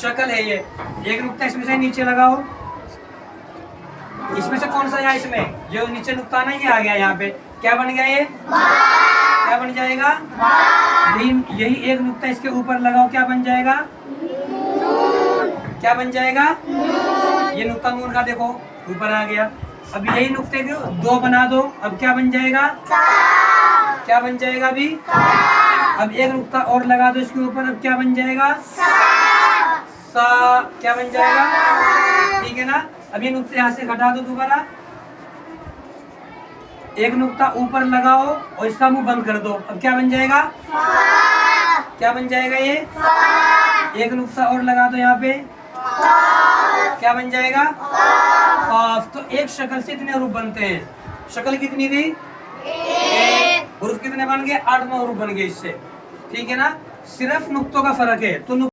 शक्ल है ये। एक नुक्ता इसमें से नीचे लगाओ, इसमें से कौन सा है इसमें जो नीचे नुक्ता ना, ये आ गया यहाँ पे, क्या बन गया ये, क्या बन जाएगा, यही एक नुक्ता इसके ऊपर लगाओ, क्या बन जाएगा, क्या बन जाएगा, ये नुक्ता नून का देखो ऊपर आ गया। अब यही नुक्ते को दो बना दो, अब क्या बन जाएगा, क्या बन जाएगा अभी, अब एक नुक्ता और लगा दो इसके ऊपर, अब क्या बन जाएगा, सा, क्या बन जाएगा, ठीक है ना। अब ये नुक्ते यहाँ से घटा दो दोबारा, एक नुक्ता ऊपर लगाओ और इसका मुंह बंद कर दो, अब क्या बन जाएगा, क्या बन जाएगा ये, एक नुक्ता और लगा दो यहाँ पे, क्या बन जाएगा, काफ। तो एक शक्ल से इतने हरूफ बनते हैं। शक्ल कितनी थी, हरूफ कितने बन गए, 8-9 हरूफ बन गए इससे, ठीक है ना। सिर्फ नुक्तों का फर्क है। तो